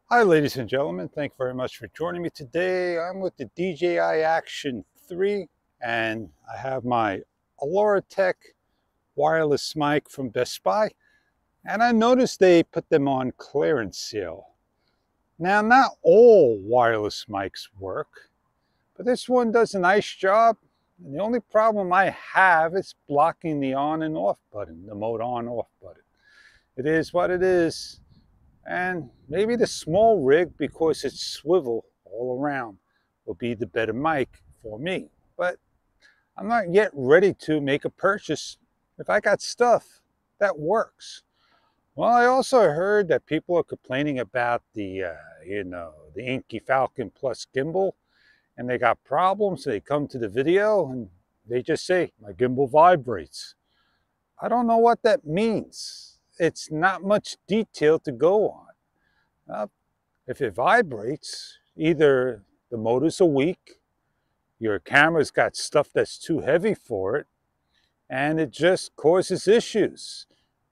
Hi ladies and gentlemen, thank you very much for joining me today. I'm with the DJI Action 3 and I have my Aloratech wireless mic from Best Buy, and I noticed they put them on clearance sale. Now, not all wireless mics work, but this one does a nice job. And the only problem I have is blocking the on and off button, the mode on off button. It is what it is. And maybe the small rig, because it's swivel all around, will be the better mic for me. But I'm not yet ready to make a purchase if I got stuff that works. Well, I also heard that people are complaining about the Inky Falcon Plus gimbal, and they got problems. They come to the video and they just say, my gimbal vibrates. I don't know what that means. It's not much detail to go on. If it vibrates, either the motors are weak, your camera's got stuff that's too heavy for it, and it just causes issues.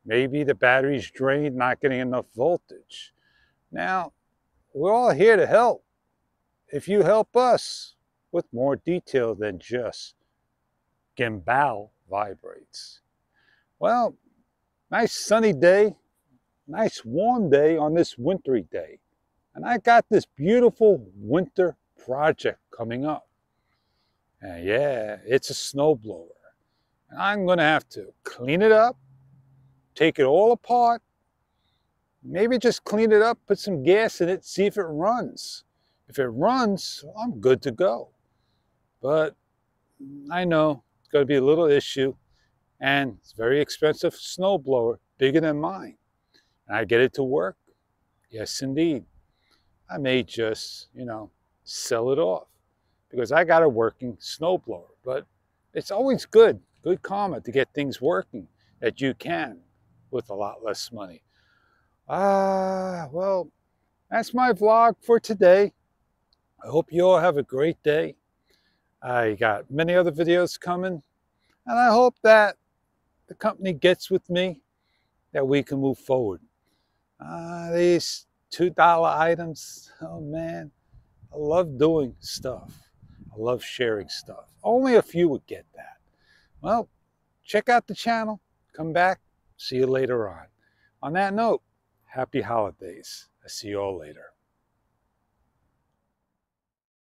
Maybe the battery's drained, not getting enough voltage. Now, we're all here to help. If you help us with more detail than just gimbal vibrates. Well, nice sunny day, nice warm day on this wintry day. And I got this beautiful winter project coming up. And yeah, it's a snowblower. And I'm gonna have to clean it up, take it all apart, maybe just clean it up, put some gas in it, see if it runs. If it runs, I'm good to go. But I know it's gonna be a little issue, and it's a very expensive snowblower, bigger than mine. And I get it to work? Yes, indeed. I may just, sell it off because I got a working snowblower. But it's always good karma to get things working that you can with a lot less money. Well, that's my vlog for today. I hope you all have a great day. I got many other videos coming, and I hope that the company gets with me, that we can move forward. These $2 items, oh man, I love doing stuff. I love sharing stuff. Only a few would get that. Well, check out the channel. Come back. See you later on. On that note, happy holidays. I see you all later.